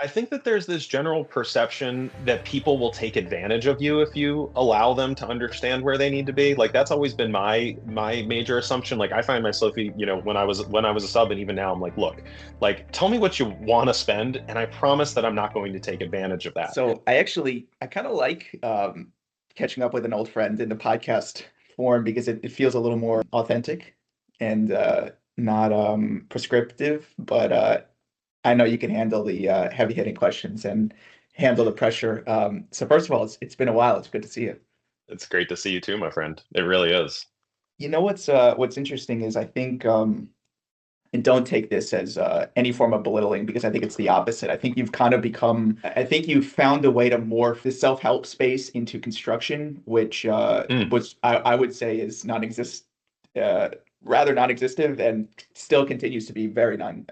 I think that there's this general perception that people will take advantage of you if you allow them to understand where they need to be. Like that's always been my major assumption. Like I find myself, when I was a sub, and even now, I'm like, look, like tell me what you want to spend, and I promise that I'm not going to take advantage of that. So I kind of like catching up with an old friend in the podcast form because it feels a little more authentic and not prescriptive. But I know you can handle the heavy hitting questions and handle the pressure. So first of all, it's been a while. It's good to see you. It's great to see you too, my friend. It really is. You know what's interesting is I think and don't take this as any form of belittling because I think it's the opposite. I think I think you've found a way to morph the self-help space into construction, which Mm, was I would say is uh, rather non-existent and still continues to be very non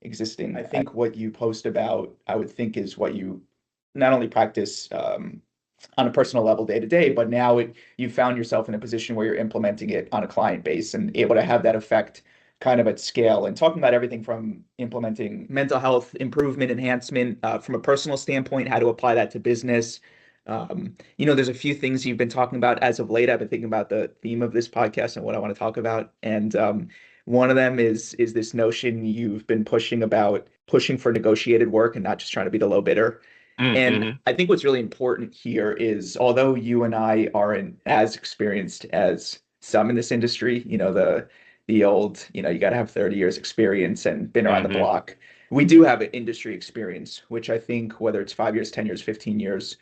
existing. I think what you post about, I would think is what you not only practice on a personal level day to day, but now you found yourself in a position where you're implementing it on a client base and able to have that effect kind of at scale and talking about everything from implementing mental health improvement, enhancement from a personal standpoint, how to apply that to business. There's a few things you've been talking about as of late. I've been thinking about the theme of this podcast and what I want to talk about. And one of them is this notion you've been pushing for negotiated work and not just trying to be the low bidder. And mm-hmm. I think what's really important here is although you and I aren't as experienced as some in this industry, the old, you got to have 30 years experience and been around the Mm-hmm. block. We do have an industry experience, which I think whether it's 5 years, 10 years, 15 years,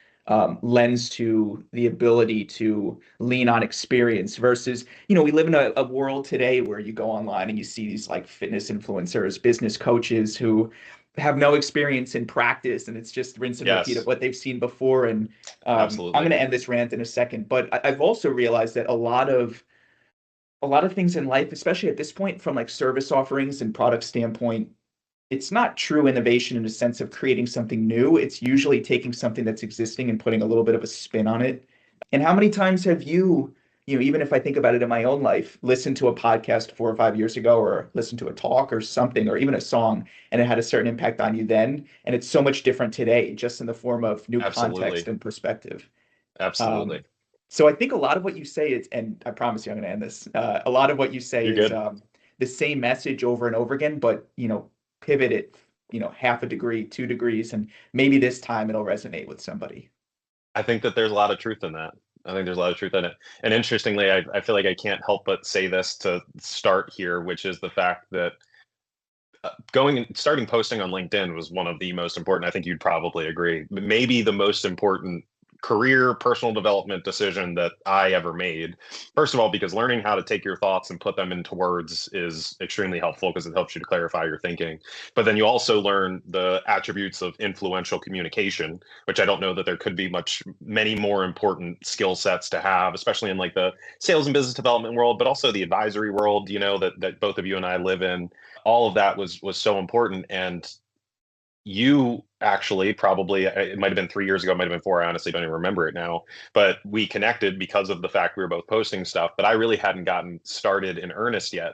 lends to the ability to lean on experience versus, we live in a world today where you go online and you see these like fitness influencers, business coaches who have no experience in practice and it's just rinse and repeat of Yes, what they've seen before. And I'm absolutely. going to end this rant in a second, but I've also realized that a lot of things in life, especially at this point, from like service offerings and product standpoint, it's not true innovation in a sense of creating something new. It's usually taking something that's existing and putting a little bit of a spin on it. And how many times have even if I think about it in my own life, listened to a podcast 4 or 5 years ago, or listened to a talk or something, or even a song, and it had a certain impact on you then, and it's so much different today, just in the form of new context Absolutely. and perspective. Um, Absolutely. so I think a lot of what you say is, and I promise you I'm going to end this. A lot of what you say You're is good. the same message over and over again, but pivot it, half a degree, 2 degrees, and maybe this time it'll resonate with somebody. I think that there's a lot of truth in that. I think there's a lot of truth in it. And interestingly, I feel like I can't help but say this to start here, which is the fact that going and starting posting on LinkedIn was one of the most important. I think you'd probably agree. Maybe the most important career personal development decision that I ever made. First of all, because learning how to take your thoughts and put them into words is extremely helpful because it helps you to clarify your thinking. But then you also learn the attributes of influential communication, which I don't know that there could be many more important skill sets to have, especially in like the sales and business development world, but also the advisory world, that both of you and I live in. All of that was so important. And you actually probably, it might have been 3 years ago, it might have been four. I honestly don't even remember it now, but we connected because of the fact we were both posting stuff, but I really hadn't gotten started in earnest yet.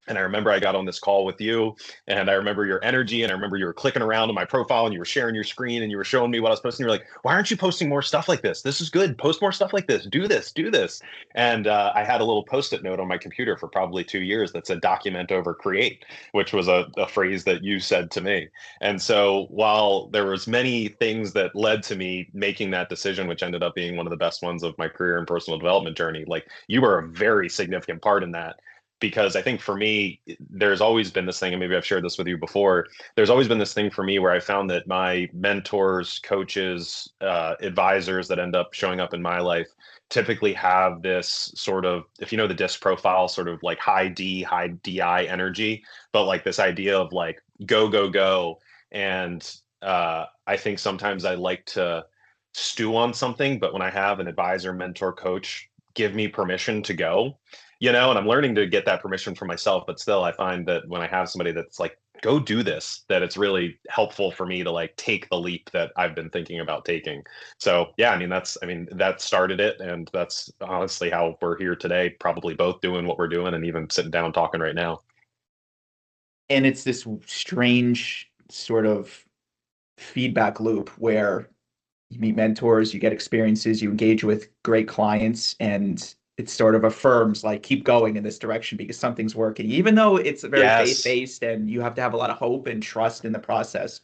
And I remember I got on this call with you, and I remember your energy, and I remember you were clicking around on my profile, and you were sharing your screen, and you were showing me what I was posting. You were like, "Why aren't you posting more stuff like this? This is good. Post more stuff like this. Do this. Do this." And I had a little post-it note on my computer for probably 2 years that said "document over create," which was a phrase that you said to me. And so while there was many things that led to me making that decision, which ended up being one of the best ones of my career and personal development journey, like you were a very significant part in that because I think for me, there's always been this thing, and maybe I've shared this with you before. There's always been this thing for me where I found that my mentors, coaches, advisors that end up showing up in my life typically have this sort of, if you know the disc profile, sort of like high D, high DI energy, but like this idea of like go, go, go. And I think sometimes I like to stew on something, but when I have an advisor, mentor, coach give me permission to go, and I'm learning to get that permission for myself, but still I find that when I have somebody that's like, go do this, that it's really helpful for me to like take the leap that I've been thinking about taking. So yeah, that started it. And that's honestly how we're here today, probably both doing what we're doing and even sitting down talking right now. And it's this strange sort of feedback loop where you meet mentors, you get experiences, you engage with great clients, and it sort of affirms like keep going in this direction because something's working, even though it's very Yes. faith-based and you have to have a lot of hope and trust in the process.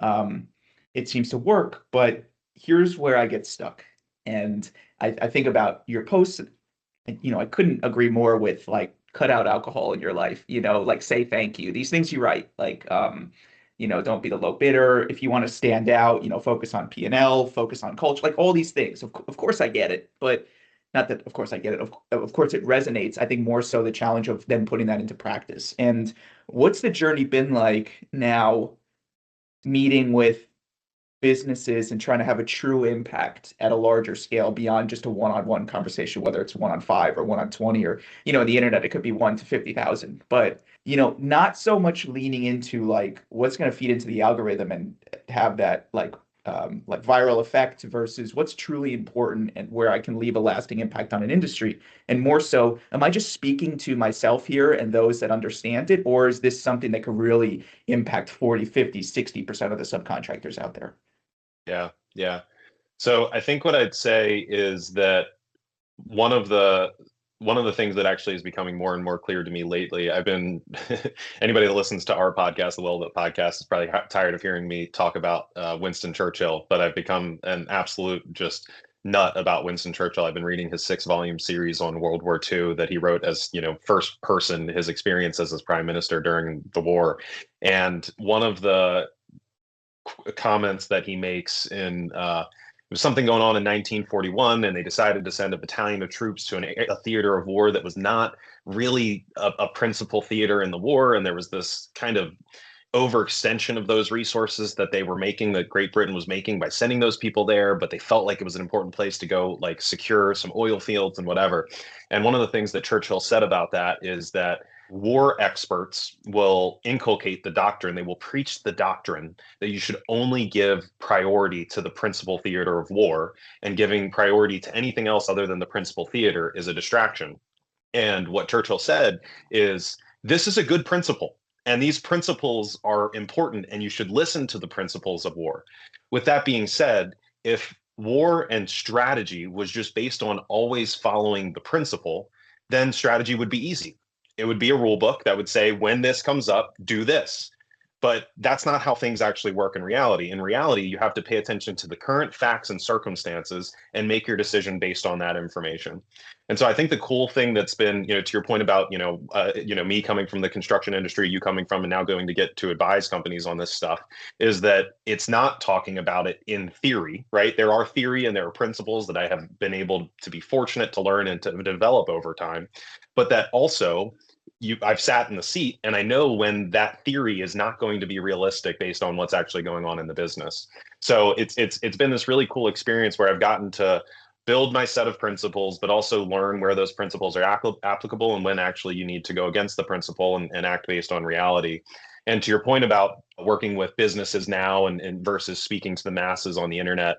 Um, it seems to work, but here's where I get stuck. And I think about your posts, and, I couldn't agree more with like cut out alcohol in your life, like say thank you. These things you write, like don't be the low bidder. If you want to stand out, focus on P&L, focus on culture, like all these things. Of course I get it, but not that of course I get it. Of course it resonates. I think more so the challenge of then putting that into practice. And what's the journey been like now meeting with businesses and trying to have a true impact at a larger scale beyond just a one-on-one conversation, whether it's one on five or one on 20, or, the internet, it could be 1 to 50,000, but, not so much leaning into like what's going to feed into the algorithm and have that like viral effect versus what's truly important and where I can leave a lasting impact on an industry. And more so, am I just speaking to myself here and those that understand it, or is this something that could really impact 40, 50, 60% of the subcontractors out there? Yeah. Yeah. So I think what I'd say is that one of the one of the things that actually is becoming more and more clear to me lately, I've been anybody that listens to our podcast, the Well Lit podcast, is probably tired of hearing me talk about Winston Churchill, but I've become an absolute just nut about Winston Churchill. I've been reading his 6 volume series on World War II that he wrote as, first person, his experiences as prime minister during the war. And one of the comments that he makes in there was something going on in 1941, and they decided to send a battalion of troops to a theater of war that was not really a principal theater in the war. And there was this kind of overextension of those resources that they were making, that Great Britain was making by sending those people there, but they felt like it was an important place to go, like secure some oil fields and whatever. And one of the things that Churchill said about that is that war experts will inculcate the doctrine, they will preach the doctrine that you should only give priority to the principal theater of war, and giving priority to anything else other than the principal theater is a distraction. And what Churchill said is, this is a good principle, and these principles are important, and you should listen to the principles of war. With that being said, if war and strategy was just based on always following the principle, then strategy would be easy. It would be a rule book that would say, when this comes up, do this. But that's not how things actually work in reality. In reality, you have to pay attention to the current facts and circumstances and make your decision based on that information. And so I think the cool thing that's been, to your point about, me coming from the construction industry, you coming from and now going to get to advise companies on this stuff, is that it's not talking about it in theory, right? There are theory and there are principles that I have been able to be fortunate to learn and to develop over time, but that also I've sat in the seat and I know when that theory is not going to be realistic based on what's actually going on in the business. So it's been this really cool experience where I've gotten to build my set of principles, but also learn where those principles are applicable and when actually you need to go against the principle and act based on reality. And to your point about working with businesses now and versus speaking to the masses on the internet,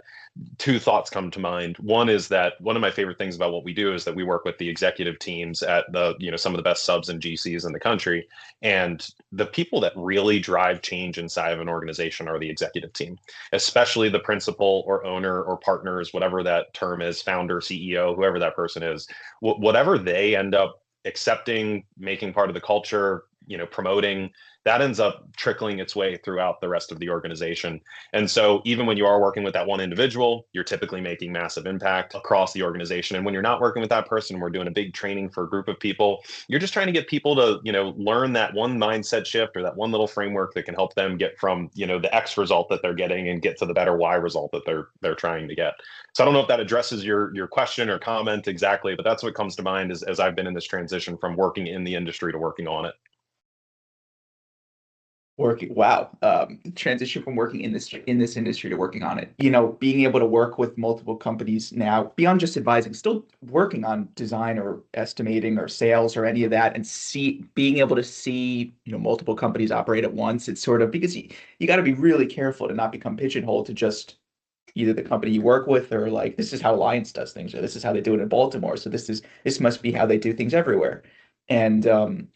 2 thoughts come to mind. One is that one of my favorite things about what we do is that we work with the executive teams at some of the best subs and GCs in the country. And the people that really drive change inside of an organization are the executive team, especially the principal or owner or partners, whatever that term is, founder, CEO, whoever that person is, whatever they end up accepting, making part of the culture, promoting, that ends up trickling its way throughout the rest of the organization. And so even when you are working with that one individual, you're typically making massive impact across the organization. And when you're not working with that person, we're doing a big training for a group of people, you're just trying to get people to, learn that one mindset shift or that one little framework that can help them get from, the X result that they're getting and get to the better Y result that they're trying to get. So I don't know if that addresses your question or comment exactly, but that's what comes to mind as I've been in this transition from working in the industry to working on it. Working, wow. Transition from working in this industry to working on it. Being able to work with multiple companies now, beyond just advising, still working on design or estimating or sales or any of that, and being able to see, multiple companies operate at once. It's sort of because you got to be really careful to not become pigeonholed to just either the company you work with or like, this is how Alliance does things, or this is how they do it in Baltimore. So this must be how they do things everywhere. And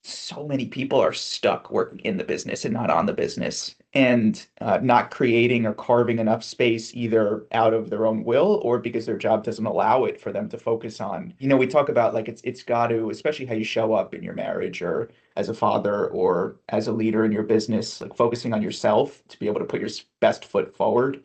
so many people are stuck working in the business and not on the business, and not creating or carving enough space either out of their own will or because their job doesn't allow it for them to focus on. We talk about like it's got to, especially how you show up in your marriage or as a father or as a leader in your business, like focusing on yourself to be able to put your best foot forward.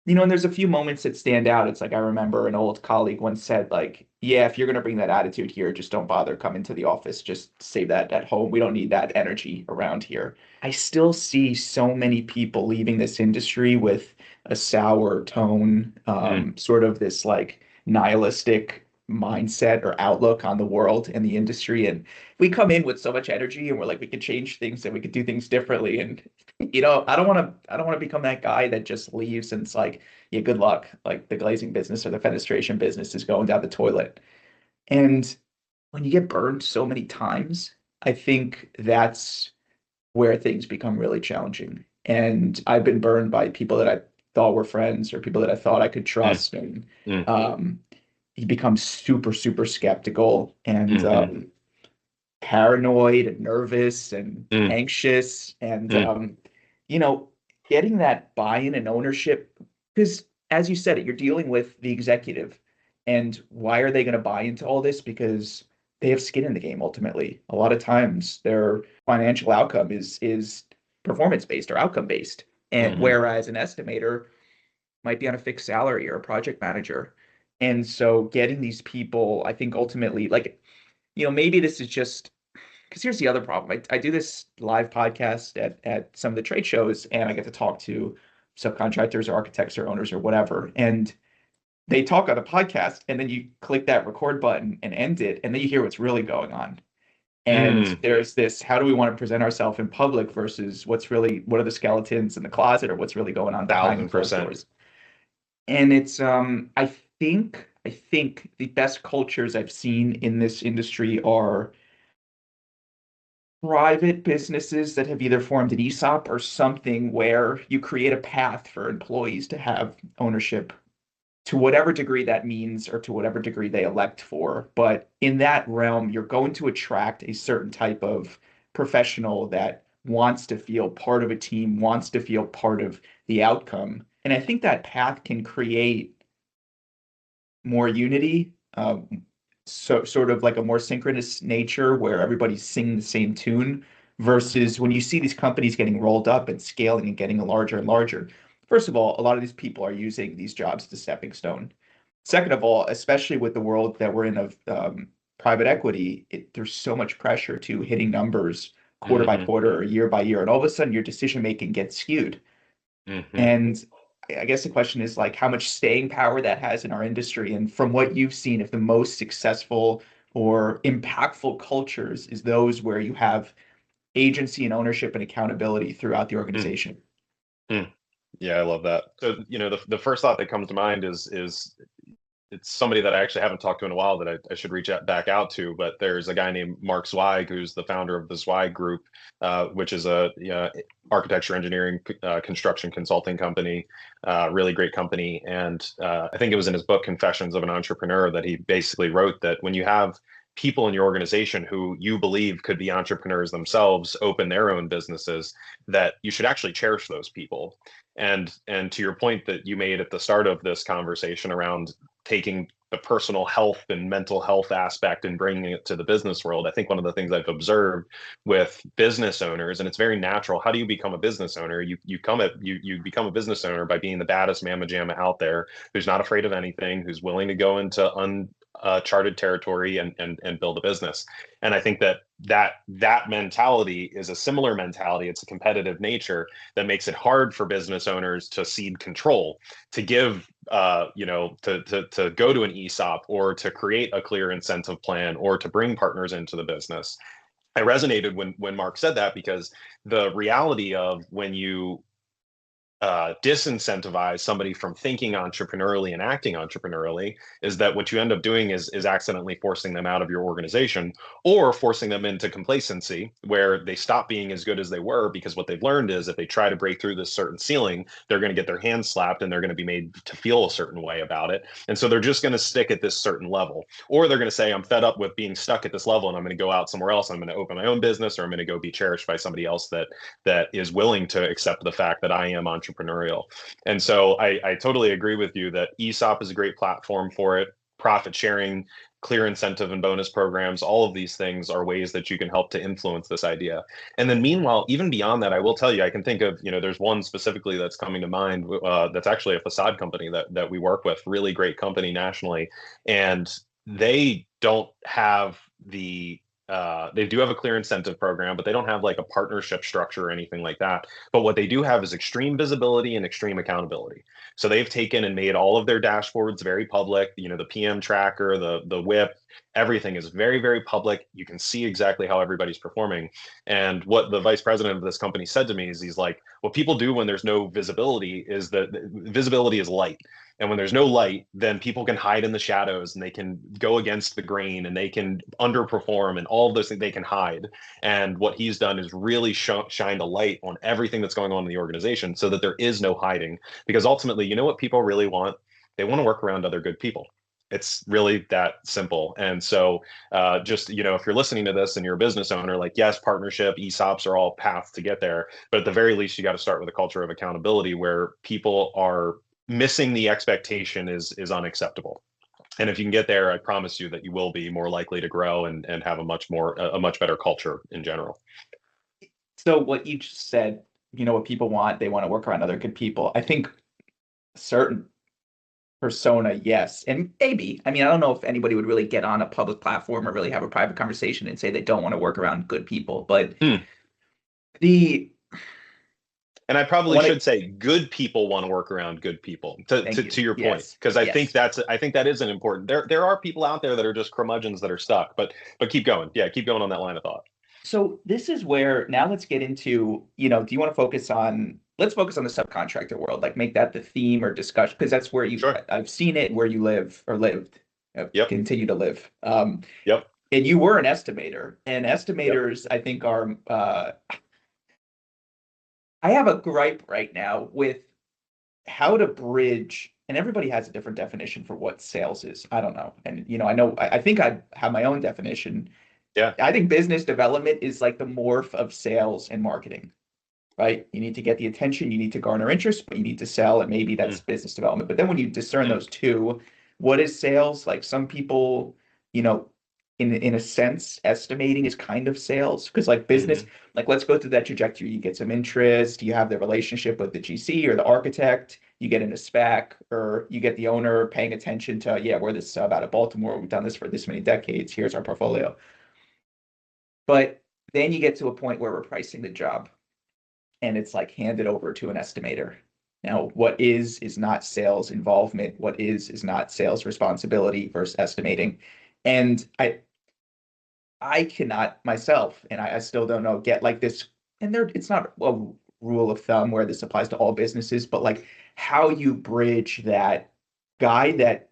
And there's a few moments that stand out. It's like I remember an old colleague once said, like, yeah, if you're going to bring that attitude here, just don't bother coming to the office. Just save that at home. We don't need that energy around here. I still see so many people leaving this industry with a sour tone, Mm, sort of this like nihilistic mindset or outlook on the world and the industry. And we come in with so much energy and we're like, we could change things and we could do things differently. And I don't want to become that guy that just leaves and it's like, yeah, good luck. Like the glazing business or the fenestration business is going down the toilet. And when you get burned so many times, I think that's where things become really challenging. And I've been burned by people that I thought were friends or people that I thought I could mm, trust. And mm, um, you become super, super skeptical and mm, paranoid and nervous and mm, anxious. And mm, you know, getting that buy-in and ownership, because as you said it, you're dealing with the executive. And why are they going to buy into all this? Because they have skin in the game ultimately. A lot of times their financial outcome is performance based or outcome based. And mm, whereas an estimator might be on a fixed salary or a project manager. And so getting these people, I think ultimately, like, maybe this is just because here's the other problem. I do this live podcast at some of the trade shows, and I get to talk to subcontractors or architects or owners or whatever. And they talk on the podcast, and then you click that record button and end it, and then you hear what's really going on. And mm. there's this, how do we want to present ourselves in public versus what are the skeletons in the closet or what's really going on behind Thousand closed percent. doors? And it's I think the best cultures I've seen in this industry are private businesses that have either formed an ESOP or something where you create a path for employees to have ownership to whatever degree that means or to whatever degree they elect for. But in that realm, you're going to attract a certain type of professional that wants to feel part of a team, wants to feel part of the outcome. And I think that path can create more unity, so sort of like a more synchronous nature where everybody's singing the same tune versus when you see these companies getting rolled up and scaling and getting larger and larger. First of all, a lot of these people are using these jobs as a stepping stone. Second of all, especially with the world that we're in of private equity, there's so much pressure to hitting numbers quarter by Hmm. quarter or year by year, and all of a sudden your decision making gets skewed. Hmm. And I guess the question is like how much staying power that has in our industry. And from what you've seen, if the most successful or impactful cultures is those where you have agency and ownership and accountability throughout the Mm, organization. mm. Yeah, I love that. So, the first thought that comes to mind is it's somebody that I actually haven't talked to in a while that I should reach out back out to. But there's a guy named Mark Zweig, who's the founder of the Zweig Group, which is a architecture, engineering, construction consulting company, really great company. And I think it was in his book Confessions of an Entrepreneur that he basically wrote that when you have people in your organization who you believe could be entrepreneurs themselves open their own businesses, that you should actually cherish those people. And to your point that you made at the start of this conversation around taking the personal health and mental health aspect and bringing it to the business world, I think one of the things I've observed with business owners, and it's very natural. How do you become a business owner? You become a business owner by being the baddest mamma jamma out there, who's not afraid of anything, who's willing to go into uncharted territory and build a business. And I think that mentality is a similar mentality. It's a competitive nature that makes it hard for business owners to cede control, to give to go to an ESOP or to create a clear incentive plan or to bring partners into the business. I resonated when Mark said that because the reality of when you disincentivize somebody from thinking entrepreneurially and acting entrepreneurially is that what you end up doing is accidentally forcing them out of your organization, or forcing them into complacency where they stop being as good as they were, because what they've learned is if they try to break through this certain ceiling, they're going to get their hands slapped and they're going to be made to feel a certain way about it. And so they're just going to stick at this certain level, or they're going to say, I'm fed up with being stuck at this level and I'm going to go out somewhere else. I'm going to open my own business, or I'm going to go be cherished by somebody else that is willing to accept the fact that I am entrepreneurial. And so I totally agree with you that ESOP is a great platform for it. Profit sharing, clear incentive and bonus programs, all of these things are ways that you can help to influence this idea. And then meanwhile, even beyond that, I will tell you, I can think of, there's one specifically that's coming to mind, that's actually a facade company that we work with, really great company nationally. And they don't have they do have a clear incentive program, but they don't have like a partnership structure or anything like that. But what they do have is extreme visibility and extreme accountability. So they've taken and made all of their dashboards very public. The PM tracker, the WIP, everything is very, very public. You can see exactly how everybody's performing. And what the vice president of this company said to me is, he's like, what people do when there's no visibility is that visibility is light. And when there's no light, then people can hide in the shadows and they can go against the grain and they can underperform, and all of those things they can hide. And what he's done is really shined a light on everything that's going on in the organization so that there is no hiding. Because ultimately, you know what people really want? They want to work around other good people. It's really that simple. And so just, if you're listening to this and you're a business owner, like, yes, partnership, ESOPs are all paths to get there. But at the very least, you got to start with a culture of accountability where people are missing the expectation is unacceptable. And if you can get there, I promise you that you will be more likely to grow and have a much better culture in general. So what you just said, what people want, they want to work around other good people. I think a certain persona, yes. And maybe, I don't know if anybody would really get on a public platform or really have a private conversation and say they don't want to work around good people. But and I probably should say good people want to work around good people, to your point, because I think that is an important. There are people out there that are just curmudgeons that are stuck, but keep going. Yeah, keep going on that line of thought. So this is where now let's get into, do you want to focus on, let's focus on the subcontractor world, like make that the theme or discussion, because that's where I've seen it where you live or lived, continue to live. Yep. And you were an estimator, and estimators, I think are, I have a gripe right now with how to bridge, and everybody has a different definition for what sales is. I don't know. And, I think I have my own definition. Yeah. I think business development is like the morph of sales and marketing, right? You need to get the attention, you need to garner interest, but you need to sell, and maybe that's business development. But then when you discern those two, what is sales? Like some people, in a sense, estimating is kind of sales, because like business, like let's go through that trajectory. You get some interest, you have the relationship with the GC or the architect, you get in a spec, or you get the owner paying attention to, we're this sub out of Baltimore, we've done this for this many decades, here's our portfolio. But then you get to a point where we're pricing the job and it's like handed over to an estimator. Now, what is not sales involvement? What is not sales responsibility versus estimating? And I cannot myself, and I still don't know, get like this, and it's not a rule of thumb where this applies to all businesses, but like how you bridge that guy that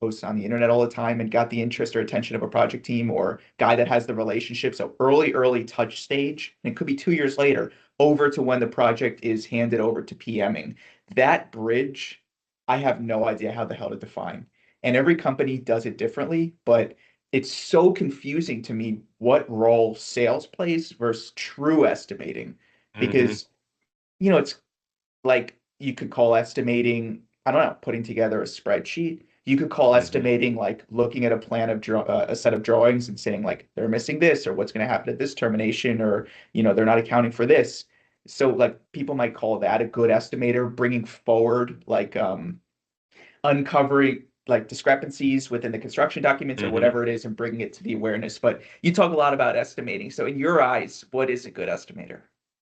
posts on the internet all the time and got the interest or attention of a project team, or guy that has the relationship. So early touch stage, and it could be 2 years later, over to when the project is handed over to PMing. That bridge, I have no idea how the hell to define. And every company does it differently, but it's so confusing to me what role sales plays versus true estimating. Because, it's like you could call estimating, I don't know, putting together a spreadsheet. You could call estimating like looking at a plan of a set of drawings and saying like they're missing this, or what's going to happen at this termination, or they're not accounting for this. So like people might call that a good estimator, bringing forward like uncovering like discrepancies within the construction documents or whatever it is, and bringing it to the awareness. But you talk a lot about estimating. So in your eyes, what is a good estimator?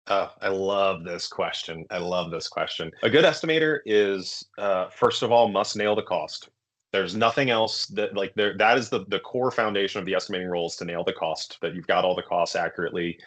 Oh, I love this question. A good estimator is, first of all, must nail the cost. There's nothing else that is the core foundation of the estimating role, is to nail the cost, that you've got all the costs accurately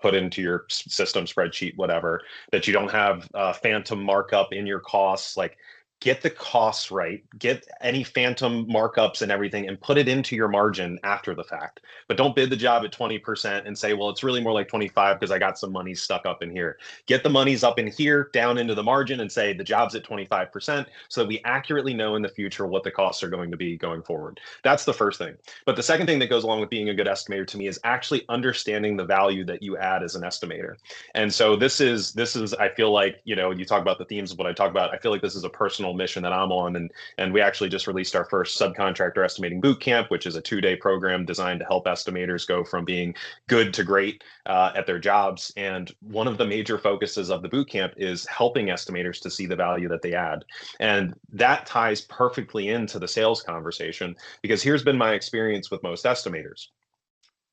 put into your system spreadsheet, whatever, that you don't have phantom markup in your costs. Like, get the costs right, get any phantom markups and everything, and put it into your margin after the fact. But don't bid the job at 20% and say, well, it's really more like 25 because I got some money stuck up in here. Get the monies up in here, down into the margin, and say the job's at 25%, so that we accurately know in the future what the costs are going to be going forward. That's the first thing. But the second thing that goes along with being a good estimator to me is actually understanding the value that you add as an estimator. And so this is, I feel like, you talk about the themes of what I talk about. I feel like this is a personal mission that I'm on, and we actually just released our first subcontractor estimating boot camp, which is a 2-day program designed to help estimators go from being good to great at their jobs. And one of the major focuses of the boot camp is helping estimators to see the value that they add. And that ties perfectly into the sales conversation, because here's been my experience with most estimators.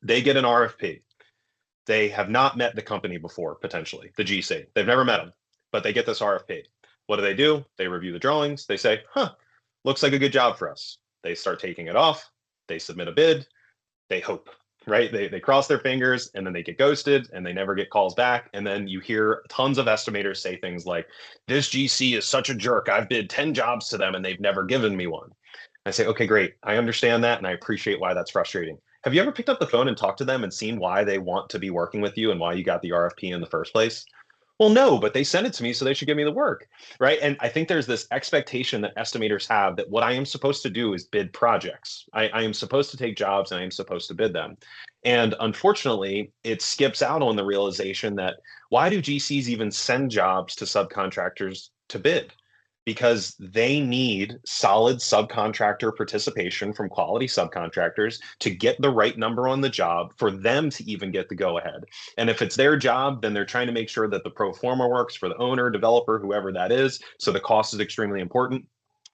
They get an RFP. They have not met the company before, potentially, the GC. They've never met them, but they get this RFP. What do? They review the drawings. They say, looks like a good job for us. They start taking it off. They submit a bid. They hope, right? They cross their fingers, and then they get ghosted, and they never get calls back. And then you hear tons of estimators say things like, this GC is such a jerk. I've bid 10 jobs to them, and they've never given me one. I say, okay, great. I understand that, and I appreciate why that's frustrating. Have you ever picked up the phone and talked to them and seen why they want to be working with you and why you got the RFP in the first place? Well, no, but they sent it to me, so they should give me the work, right? And I think there's this expectation that estimators have that what I am supposed to do is bid projects. I am supposed to take jobs, and I am supposed to bid them. And unfortunately, it skips out on the realization that, why do GCs even send jobs to subcontractors to bid? Because they need solid subcontractor participation from quality subcontractors to get the right number on the job for them to even get the go ahead. And if it's their job, then they're trying to make sure that the pro forma works for the owner, developer, whoever that is. So the cost is extremely important.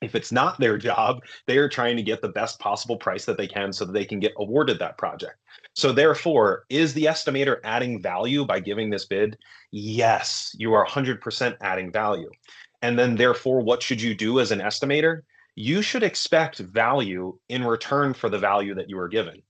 If it's not their job, they are trying to get the best possible price that they can so that they can get awarded that project. So therefore, is the estimator adding value by giving this bid? Yes, you are 100% adding value. And then therefore, what should you do as an estimator? You should expect value in return for the value that you are given.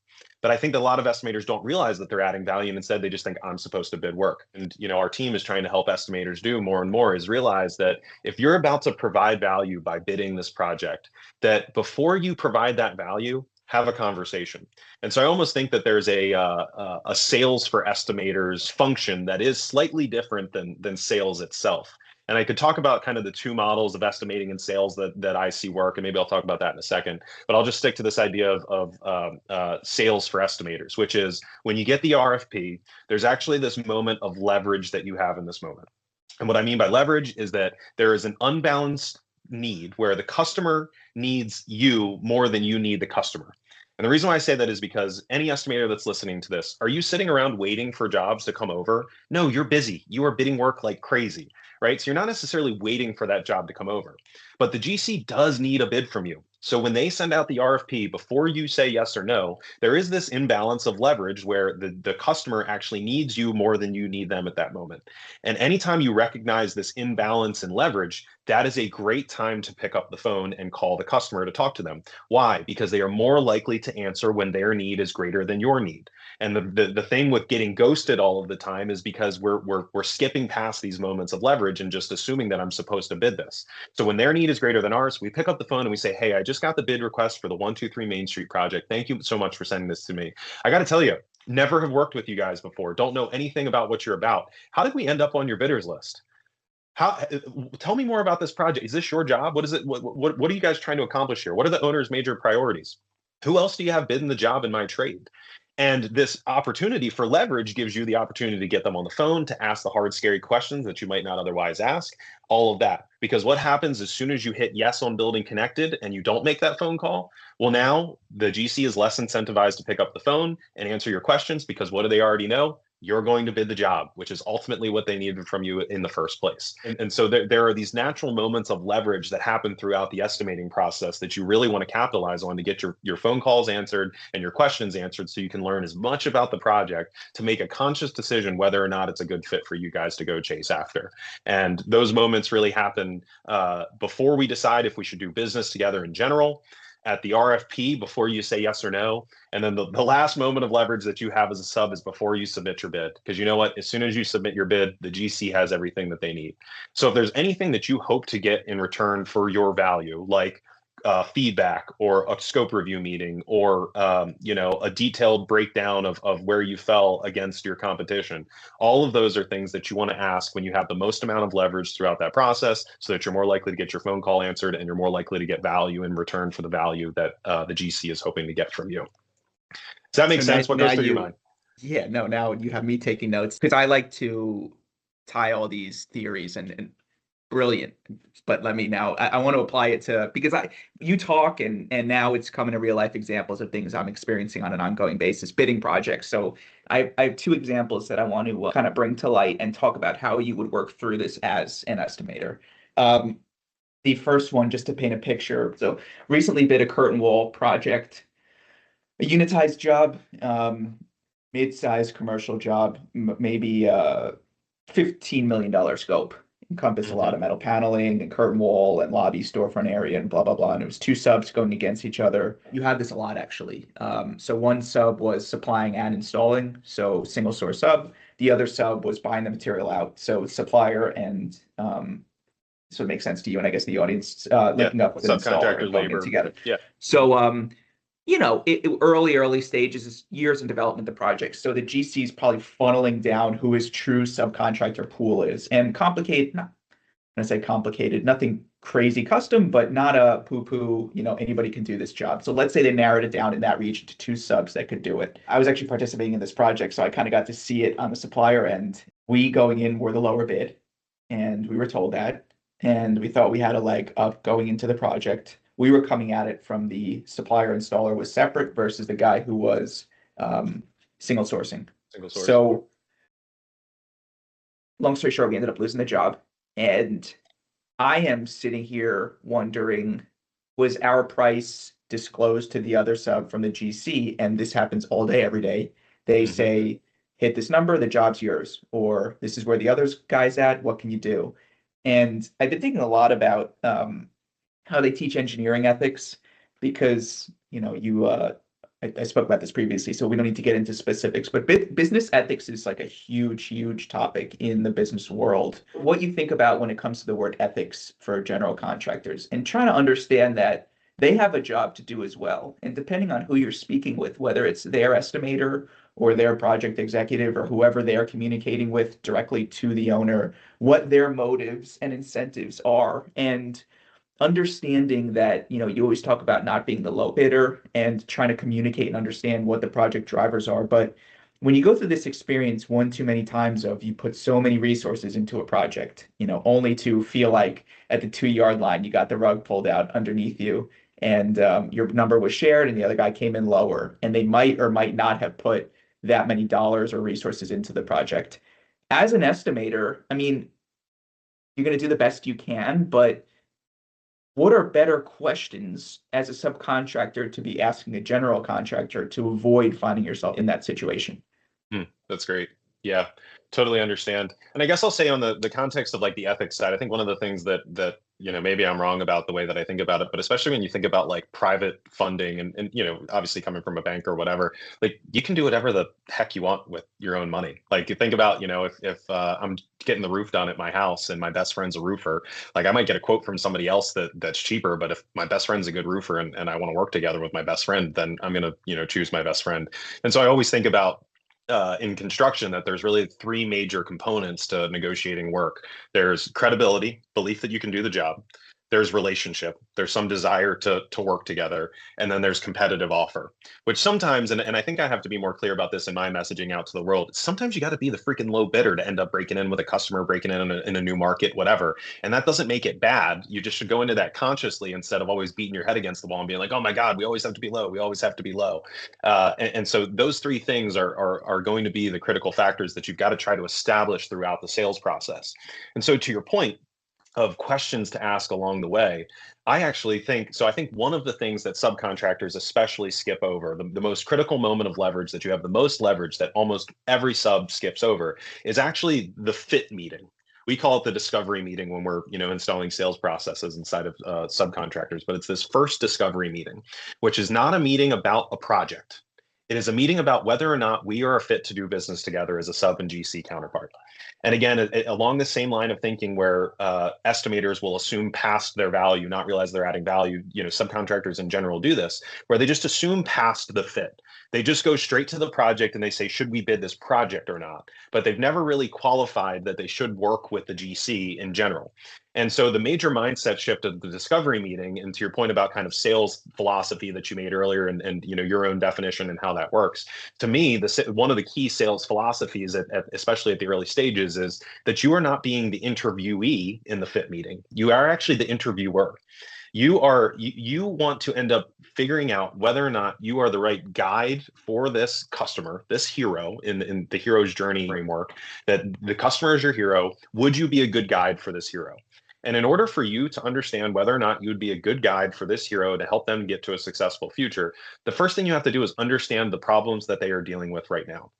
But I think a lot of estimators don't realize that they're adding value, and instead they just think, I'm supposed to bid work. And our team is trying to help estimators do more and more, is realize that if you're about to provide value by bidding this project, that before you provide that value, have a conversation. And so I almost think that there's a sales for estimators function that is slightly different than sales itself. And I could talk about kind of the two models of estimating and sales that I see work, and maybe I'll talk about that in a second. But I'll just stick to this idea of sales for estimators, which is when you get the RFP, there's actually this moment of leverage that you have in this moment. And what I mean by leverage is that there is an unbalanced need where the customer needs you more than you need the customer. And the reason why I say that is because any estimator that's listening to this, are you sitting around waiting for jobs to come over? No, you're busy. You are bidding work like crazy, right? So you're not necessarily waiting for that job to come over, but the GC does need a bid from you. So when they send out the RFP, before you say yes or no, there is this imbalance of leverage where the customer actually needs you more than you need them at that moment. And anytime you recognize this imbalance in leverage, that is a great time to pick up the phone and call the customer to talk to them. Why? Because they are more likely to answer when their need is greater than your need. And the thing with getting ghosted all of the time is because we're skipping past these moments of leverage and just assuming that I'm supposed to bid this. So when their need is greater than ours, we pick up the phone and we say, hey, I just got the bid request for the 123 Main Street project. Thank you so much for sending this to me. I got to tell you, never have worked with you guys before. Don't know anything about what you're about. How did we end up on your bidders list? Tell me more about this project. Is this your job? What is it? What are you guys trying to accomplish here? What are the owner's major priorities? Who else do you have bidding the job in my trade? And this opportunity for leverage gives you the opportunity to get them on the phone, to ask the hard, scary questions that you might not otherwise ask, all of that. Because what happens as soon as you hit yes on building connected and you don't make that phone call? Well, now the GC is less incentivized to pick up the phone and answer your questions, because what do they already know? You're going to bid the job, which is ultimately what they needed from you in the first place. And so there are these natural moments of leverage that happen throughout the estimating process that you really want to capitalize on to get your phone calls answered and your questions answered, so you can learn as much about the project to make a conscious decision whether or not it's a good fit for you guys to go chase after. And those moments really happen before we decide if we should do business together in general. at the RFP before you say yes or no. And then the last moment of leverage that you have as a sub is before you submit your bid. Because you know what? As soon as you submit your bid, the GC has everything that they need. So if there's anything that you hope to get in return for your value, like feedback or a scope review meeting or a detailed breakdown of where you fell against your competition, all of those are things that you want to ask when you have the most amount of leverage throughout that process, so that you're more likely to get your phone call answered and you're more likely to get value in return for the value that the GC is hoping to get from you. Does that make sense? What goes through your mind? Yeah, no, now you have me taking notes because I like to tie all these theories and brilliant. But let me now, I want to apply it to, because you talk and now it's coming to real life examples of things I'm experiencing on an ongoing basis, bidding projects. So I have two examples that I want to kind of bring to light and talk about how you would work through this as an estimator. The first one, just to paint a picture. So recently bid a curtain wall project, a unitized job, mid-sized commercial job, maybe $15 million scope. Encompassed a lot of metal paneling and curtain wall and lobby storefront area and blah, blah, blah. And it was two subs going against each other. You have this a lot, actually. So one sub was supplying and installing, so single source sub. The other sub was buying the material out, so supplier and so it makes sense to you and I guess the audience linking up with an installer and going in together. Yeah. So early stages, years in development of the project. So the GC is probably funneling down who his true subcontractor pool is. And complicated, not going to say complicated, nothing crazy custom, but not a poo-poo, anybody can do this job. So let's say they narrowed it down in that region to two subs that could do it. I was actually participating in this project, so I kind of got to see it on the supplier end. We going in were the lower bid, and we were told that. And we thought we had a leg up going into the project. We were coming at it from the supplier installer was separate versus the guy who was single sourcing. So long story short, we ended up losing the job. And I am sitting here wondering, was our price disclosed to the other sub from the GC? And this happens all day, every day. They say, hit this number, the job's yours. Or this is where the other guy's at, what can you do? And I've been thinking a lot about how they teach engineering ethics, because I spoke about this previously, so we don't need to get into specifics, but business ethics is like a huge topic in the business world. What you think about when it comes to the word ethics for general contractors, and trying to understand that they have a job to do as well. And depending on who you're speaking with, whether it's their estimator or their project executive or whoever they are communicating with directly to the owner, what their motives and incentives are. And understanding that, you always talk about not being the low bidder and trying to communicate and understand what the project drivers are. But when you go through this experience one too many times of you put so many resources into a project, only to feel like at the 2-yard line, you got the rug pulled out underneath you and your number was shared and the other guy came in lower, and they might or might not have put that many dollars or resources into the project. As an estimator, I mean, you're going to do the best you can, but what are better questions as a subcontractor to be asking a general contractor to avoid finding yourself in that situation? That's great. Yeah, totally understand. And I guess I'll say on the context of like the ethics side, I think one of the things that maybe I'm wrong about the way that I think about it, but especially when you think about like private funding and obviously coming from a bank or whatever, like you can do whatever the heck you want with your own money. Like you think about, if I'm getting the roof done at my house and my best friend's a roofer, like I might get a quote from somebody else that's cheaper, but if my best friend's a good roofer and I want to work together with my best friend, then I'm going to, choose my best friend. And so I always think about in construction that there's really three major components to negotiating work. There's credibility, belief that you can do the job. There's relationship. There's some desire to work together. And then there's competitive offer, which sometimes, and I think I have to be more clear about this in my messaging out to the world, sometimes you got to be the freaking low bidder to end up breaking in with a customer, breaking in a new market, whatever. And that doesn't make it bad. You just should go into that consciously instead of always beating your head against the wall and being like, oh my God, we always have to be low. We always have to be low. And so those three things are going to be the critical factors that you've got to try to establish throughout the sales process. And so to your point, of questions to ask along the way, I actually think, so I think one of the things that subcontractors especially skip over, the most critical moment of leverage that you have the most leverage that almost every sub skips over, is actually the fit meeting, We call it the discovery meeting when we're, installing sales processes inside of subcontractors, but it's this first discovery meeting, which is not a meeting about a project. It is a meeting about whether or not we are a fit to do business together as a sub and GC counterpart. And again, along the same line of thinking where estimators will assume past their value, not realize they're adding value, subcontractors in general do this, where they just assume past the fit. They just go straight to the project and they say, should we bid this project or not? But they've never really qualified that they should work with the GC in general. And so the major mindset shift of the discovery meeting, and to your point about kind of sales philosophy that you made earlier, and your own definition and how that works, to me, one of the key sales philosophies, especially at the early stages, is that you are not being the interviewee in the fit meeting. You are actually the interviewer. You want to end up figuring out whether or not you are the right guide for this customer, this hero in the hero's journey framework, that the customer is your hero. Would you be a good guide for this hero? And in order for you to understand whether or not you would be a good guide for this hero to help them get to a successful future, the first thing you have to do is understand the problems that they are dealing with right now.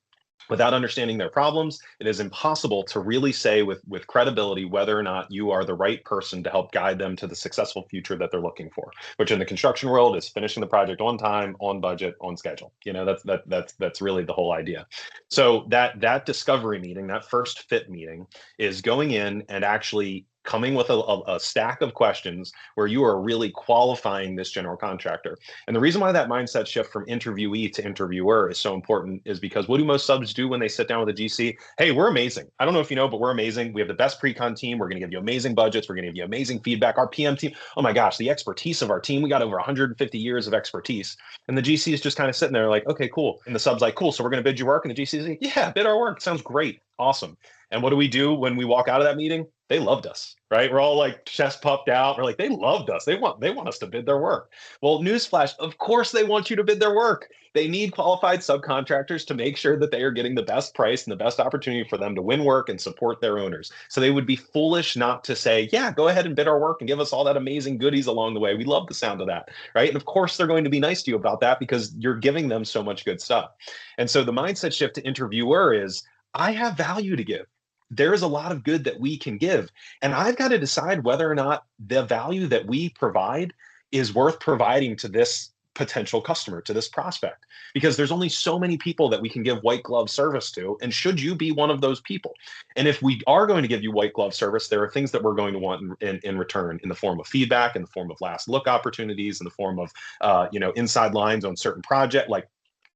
Without understanding their problems, it is impossible to really say with credibility whether or not you are the right person to help guide them to the successful future that they're looking for, which in the construction world is finishing the project on time, on budget, on schedule. That's really the whole idea. So that discovery meeting, that first fit meeting, is going in and actually coming with a stack of questions where you are really qualifying this general contractor. And the reason why that mindset shift from interviewee to interviewer is so important is because what do most subs do when they sit down with a GC? Hey, we're amazing. I don't know if you know, but we're amazing. We have the best pre-con team. We're going to give you amazing budgets. We're going to give you amazing feedback. Our PM team, oh my gosh, the expertise of our team. We got over 150 years of expertise. And the GC is just kind of sitting there like, okay, cool. And the sub's like, cool. So we're going to bid you work. And the GC is like, yeah, bid our work. Sounds great. Awesome. And what do we do when we walk out of that meeting? They loved us, right? We're all like chest puffed out. We're like, they loved us. They want us to bid their work. Well, newsflash, of course they want you to bid their work. They need qualified subcontractors to make sure that they are getting the best price and the best opportunity for them to win work and support their owners. So they would be foolish not to say, yeah, go ahead and bid our work and give us all that amazing goodies along the way. We love the sound of that, right? And of course they're going to be nice to you about that because you're giving them so much good stuff. And so the mindset shift to interviewer is, I have value to give. There is a lot of good that we can give. And I've got to decide whether or not the value that we provide is worth providing to this potential customer, to this prospect, because there's only so many people that we can give white glove service to. And should you be one of those people? And if we are going to give you white glove service, there are things that we're going to want in return, in the form of feedback, in the form of last look opportunities, in the form of, inside lines on certain project, like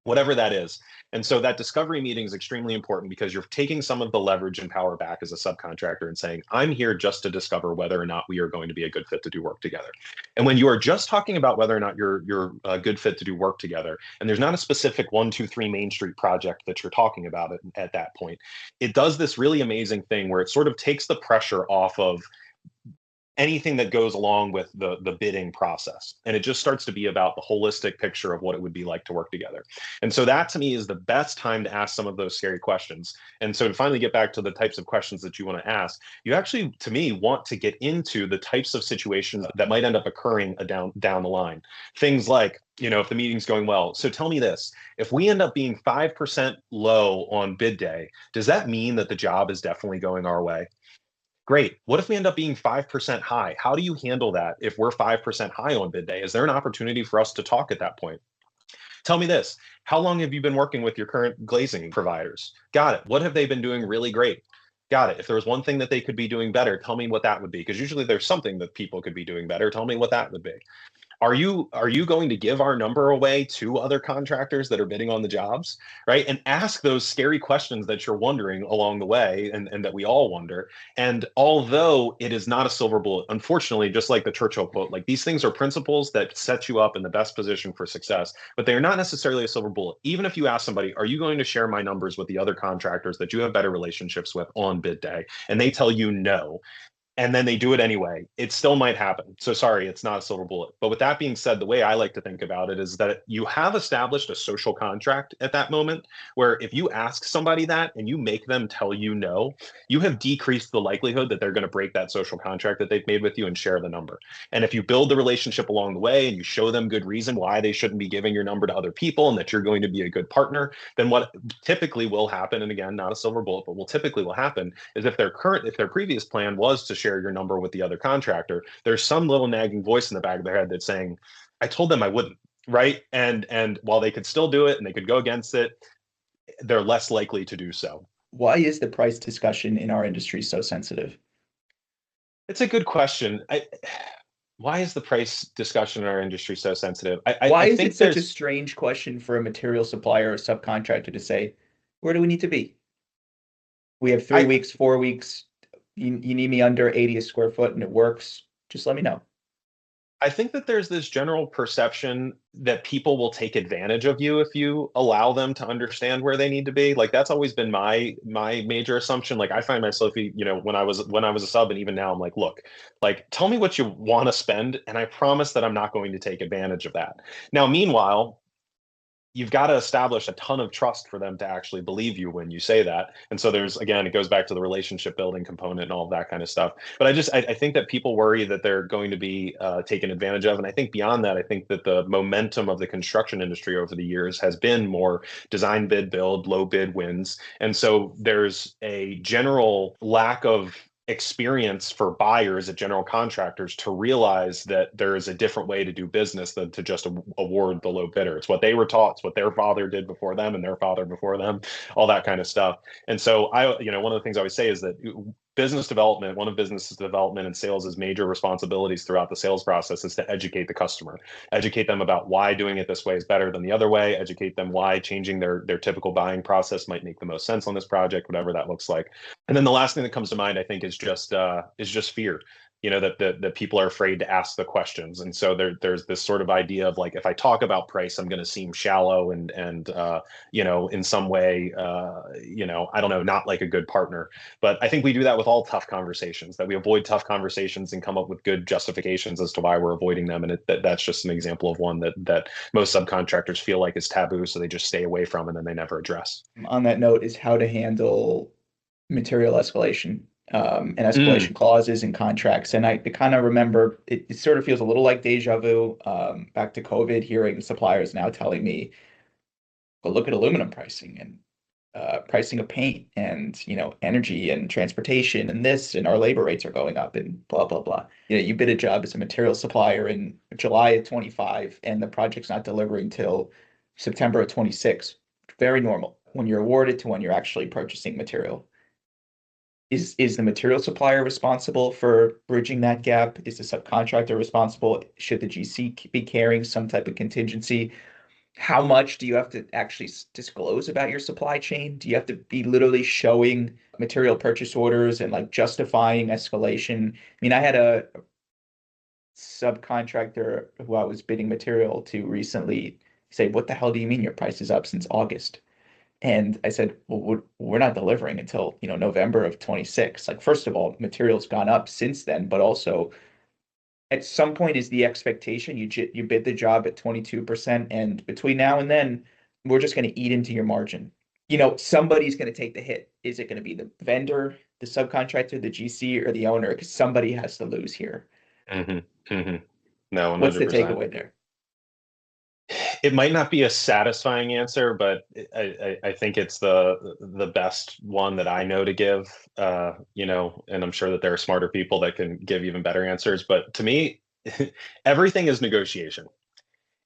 whatever that is. And so that discovery meeting is extremely important because you're taking some of the leverage and power back as a subcontractor and saying, I'm here just to discover whether or not we are going to be a good fit to do work together. And when you are just talking about whether or not you're a good fit to do work together, and there's not a specific 1, 2, 3 Main Street project that you're talking about at that point, it does this really amazing thing where it sort of takes the pressure off of anything that goes along with the bidding process. And it just starts to be about the holistic picture of what it would be like to work together. And so that to me is the best time to ask some of those scary questions. And so to finally get back to the types of questions that you want to ask, you actually, to me, want to get into the types of situations that might end up occurring down the line. Things like, if the meeting's going well. So tell me this, if we end up being 5% low on bid day, does that mean that the job is definitely going our way? Great. What if we end up being 5% high? How do you handle that if we're 5% high on bid day? Is there an opportunity for us to talk at that point? Tell me this. How long have you been working with your current glazing providers? Got it. What have they been doing really great? Got it. If there was one thing that they could be doing better, tell me what that would be. Because usually there's something that people could be doing better. Tell me what that would be. Are you going to give our number away to other contractors that are bidding on the jobs, right? And ask those scary questions that you're wondering along the way and that we all wonder. And although it is not a silver bullet, unfortunately, just like the Churchill quote, like these things are principles that set you up in the best position for success, but they are not necessarily a silver bullet. Even if you ask somebody, are you going to share my numbers with the other contractors that you have better relationships with on bid day? And they tell you no. and then they do it anyway, it still might happen. So sorry, it's not a silver bullet. But with that being said, the way I like to think about it is that you have established a social contract at that moment where if you ask somebody that and you make them tell you no, you have decreased the likelihood that they're going to break that social contract that they've made with you and share the number. And if you build the relationship along the way and you show them good reason why they shouldn't be giving your number to other people and that you're going to be a good partner, then what typically will happen, and again, not a silver bullet, but what typically will happen is if their previous plan was to share your number with the other contractor, there's some little nagging voice in the back of their head that's saying, I told them I wouldn't, right? And while they could still do it and they could go against it, they're less likely to do so. Why is the price discussion in our industry so sensitive? It's a good question. Why is the price discussion in our industry so sensitive? Why I is think it such a strange question for a material supplier or subcontractor to say, where do we need to be? We have 3 weeks, 4 weeks. You need me under 80 a square foot and it works. Just let me know. I think that there's this general perception that people will take advantage of you if you allow them to understand where they need to be. Like that's always been my major assumption. Like I find myself, when I was a sub and even now I'm like, look, like tell me what you want to spend and I promise that I'm not going to take advantage of that. Now, meanwhile, you've got to establish a ton of trust for them to actually believe you when you say that. And so it goes back to the relationship building component and all of that kind of stuff. But I think that people worry that they're going to be taken advantage of. And I think beyond that, I think that the momentum of the construction industry over the years has been more design, bid, build, low bid wins. And so there's a general lack of experience for buyers at general contractors to realize that there is a different way to do business than to just award the low bidder. It's what they were taught, it's what their father did before them and their father before them, all that kind of stuff. And so one of the things I always say is that one of business development and sales' major responsibilities throughout the sales process is to educate the customer, educate them about why doing it this way is better than the other way, educate them why changing their typical buying process might make the most sense on this project, whatever that looks like. And then the last thing that comes to mind, I think, is just fear. That people are afraid to ask the questions, and so there's this sort of idea of like, if I talk about price, I'm going to seem shallow and in some way, I don't know, not like a good partner. But I think we do that with all tough conversations. That we avoid tough conversations and come up with good justifications as to why we're avoiding them. And that's just an example of one that most subcontractors feel like is taboo, so they just stay away from and then they never address. On that note, is how to handle material escalation and escalation clauses and contracts. And I kind of remember it sort of feels a little like deja vu back to COVID, hearing suppliers now telling me, well, look at aluminum pricing and pricing of paint and energy and transportation and this and our labor rates are going up and blah blah blah. You bid a job as a material supplier in July of 25 and the project's not delivering till September of 26. Very normal when you're awarded to when you're actually purchasing material. Is the material supplier responsible for bridging that gap? Is the subcontractor responsible? Should the GC be carrying some type of contingency? How much do you have to actually disclose about your supply chain? Do you have to be literally showing material purchase orders and like justifying escalation? I mean, I had a subcontractor who I was bidding material to recently say, what the hell do you mean your price is up since August? And I said, well, we're not delivering until, November of 26. Like, first of all, material's gone up since then, but also at some point is the expectation you bid the job at 22%. And between now and then, we're just going to eat into your margin. Somebody's going to take the hit. Is it going to be the vendor, the subcontractor, the GC, or the owner? Because somebody has to lose here. Mm-hmm. Mm-hmm. No, 100%. What's the takeaway there? It might not be a satisfying answer, but I think it's the best one that I know to give. And I'm sure that there are smarter people that can give even better answers. But to me, everything is negotiation.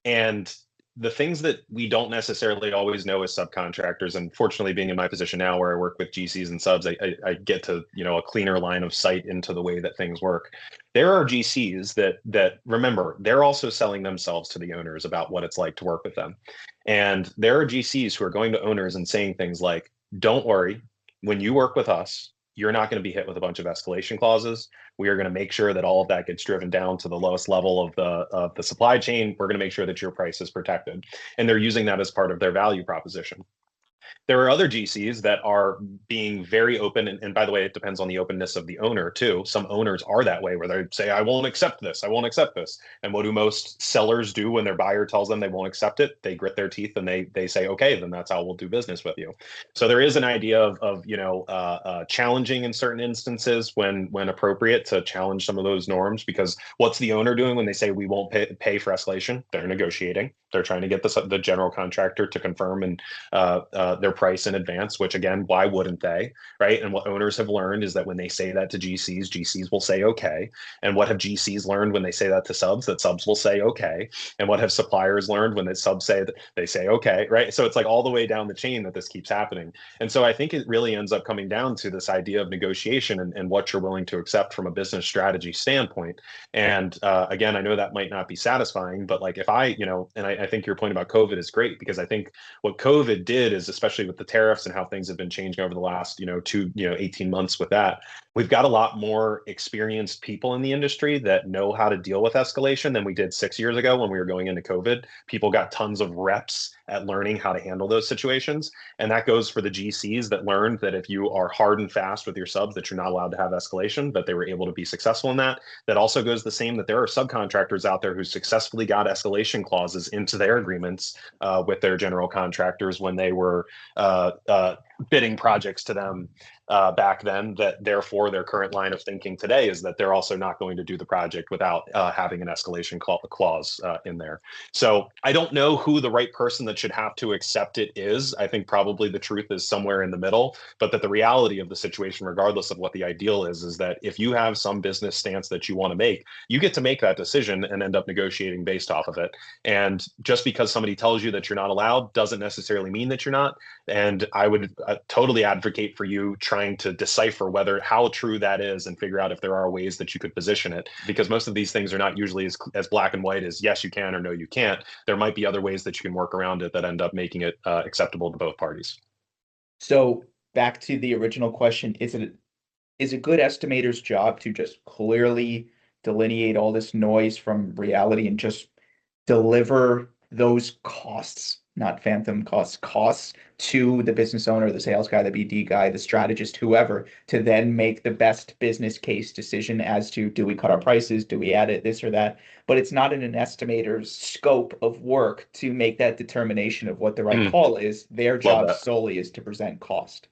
And the things that we don't necessarily always know as subcontractors, and fortunately being in my position now where I work with GCs and subs, I get to, a cleaner line of sight into the way that things work. There are GCs that remember, they're also selling themselves to the owners about what it's like to work with them. And there are GCs who are going to owners and saying things like, don't worry, when you work with us, you're not going to be hit with a bunch of escalation clauses. We are going to make sure that all of that gets driven down to the lowest level of the supply chain. We're going to make sure that your price is protected. And they're using that as part of their value proposition. There are other GCs that are being very open. And by the way, it depends on the openness of the owner too. Some owners are that way where they say, I won't accept this. I won't accept this. And what do most sellers do when their buyer tells them they won't accept it? They grit their teeth and they say, okay, then that's how we'll do business with you. So there is an idea of challenging in certain instances when appropriate to challenge some of those norms, because what's the owner doing when they say we won't pay for escalation? They're negotiating. They're trying to get the general contractor to confirm and their price in advance, which again, why wouldn't they, right? And what owners have learned is that when they say that to GCs will say okay. And what have GCs learned when they say that to subs? That subs will say okay. And what have suppliers learned when the subs say that they say okay, right? So it's like all the way down the chain that this keeps happening. And so I think it really ends up coming down to this idea of negotiation and what you're willing to accept from a business strategy standpoint. And again, I know that might not be satisfying, but like if I think your point about COVID is great, because I think what COVID did is, especially with the tariffs and how things have been changing over the last 18 months with that, we've got a lot more experienced people in the industry that know how to deal with escalation than we did 6 years ago when we were going into COVID. People got tons of reps at learning how to handle those situations. And that goes for the GCs that learned that if you are hard and fast with your subs, that you're not allowed to have escalation, but they were able to be successful in that. That also goes the same, that there are subcontractors out there who successfully got escalation clauses into their agreements with their general contractors when they were bidding projects to them back then, that therefore their current line of thinking today is that they're also not going to do the project without having an escalation clause in there. So I don't know who the right person that should have to accept it is. I think probably the truth is somewhere in the middle, but that the reality of the situation, regardless of what the ideal is that if you have some business stance that you want to make, you get to make that decision and end up negotiating based off of it. And just because somebody tells you that you're not allowed doesn't necessarily mean that you're not. And I would totally advocate for you trying to decipher how true that is and figure out if there are ways that you could position it, because most of these things are not usually as black and white as yes you can or no you can't. There might be other ways that you can work around it that end up making it acceptable to both parties. So back to the original question, is a good estimator's job to just clearly delineate all this noise from reality and just deliver those costs, not phantom costs to the business owner, the sales guy, the BD guy, the strategist, whoever, to then make the best business case decision as to, do we cut our prices? Do we add it, this or that? But it's not in an estimator's scope of work to make that determination of what the right call is. Their job solely is to present cost.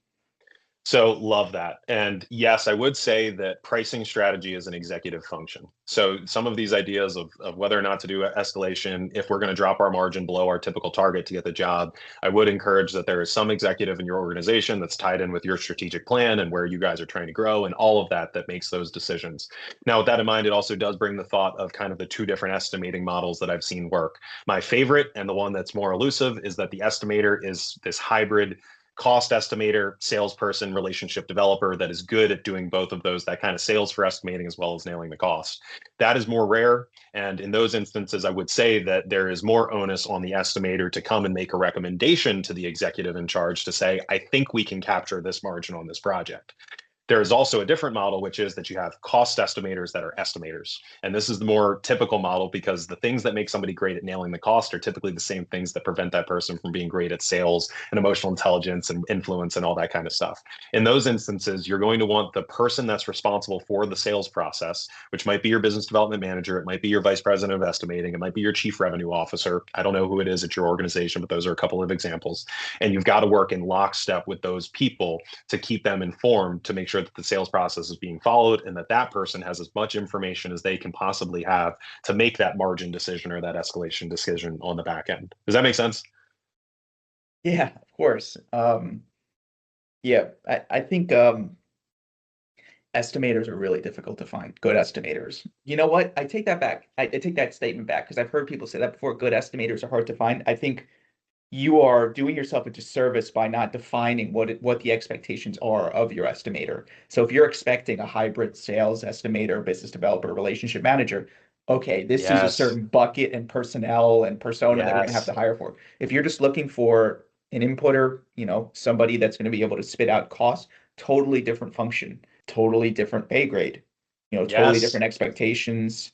So love that. And yes, I would say that pricing strategy is an executive function. So some of these ideas of whether or not to do escalation, if we're going to drop our margin below our typical target to get the job, I would encourage that there is some executive in your organization that's tied in with your strategic plan and where you guys are trying to grow and all of that makes those decisions. Now, with that in mind, it also does bring the thought of kind of the two different estimating models that I've seen work. My favorite, and the one that's more elusive, is that the estimator is this hybrid cost estimator, salesperson, relationship developer that is good at doing both of those, that kind of sales for estimating as well as nailing the cost. That is more rare. And in those instances, I would say that there is more onus on the estimator to come and make a recommendation to the executive in charge to say, I think we can capture this margin on this project. There is also a different model, which is that you have cost estimators that are estimators. And this is the more typical model, because the things that make somebody great at nailing the cost are typically the same things that prevent that person from being great at sales and emotional intelligence and influence and all that kind of stuff. In those instances, you're going to want the person that's responsible for the sales process, which might be your business development manager, it might be your vice president of estimating, it might be your chief revenue officer. I don't know who it is at your organization, but those are a couple of examples. And you've got to work in lockstep with those people to keep them informed, to make sure that the sales process is being followed and that person has as much information as they can possibly have to make that margin decision or that escalation decision on the back end. Does that make sense? Yeah, of course. I think estimators are really difficult to find, good estimators. You know what? I take that back. I take that statement back, because I've heard people say that before. Good estimators are hard to find. I think you are doing yourself a disservice by not defining what the expectations are of your estimator. So if you're expecting a hybrid sales estimator, business developer, relationship manager, okay, this is a certain bucket and personnel and persona that we're gonna have to hire for. If you're just looking for an inputter, somebody that's going to be able to spit out costs, totally different function, totally different pay grade, totally different expectations.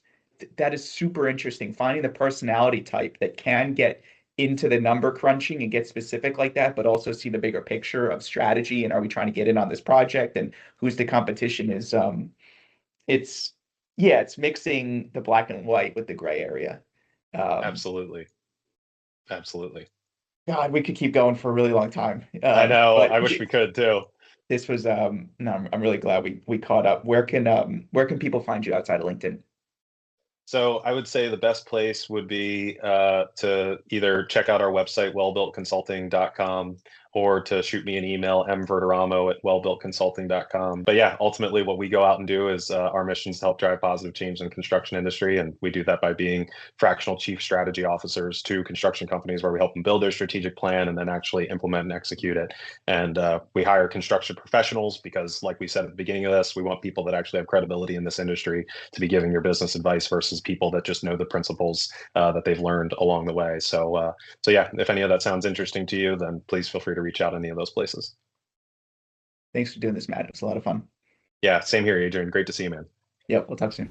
That is super interesting. Finding the personality type that can get into the number crunching and get specific like that, but also see the bigger picture of strategy and are we trying to get in on this project and who's the competition is it's yeah, it's mixing the black and white with the gray area. Absolutely. Absolutely. God, we could keep going for a really long time. I know. But I wish we could too. this was no, I'm really glad we caught up. Where can people find you outside of LinkedIn? So I would say the best place would be to either check out our website, wellbuiltconsulting.com, or to shoot me an email, mverderamo@wellbuiltconsulting.com. But yeah, ultimately what we go out and do is our mission is to help drive positive change in the construction industry. And we do that by being fractional chief strategy officers to construction companies where we help them build their strategic plan and then actually implement and execute it. And we hire construction professionals because, like we said at the beginning of this, we want people that actually have credibility in this industry to be giving your business advice versus people that just know the principles that they've learned along the way. So yeah, if any of that sounds interesting to you, then please feel free to reach out any of those places. Thanks for doing this, Matt. It was a lot of fun. Yeah, same here, Adrian. Great to see you, man. Yep, we'll talk soon.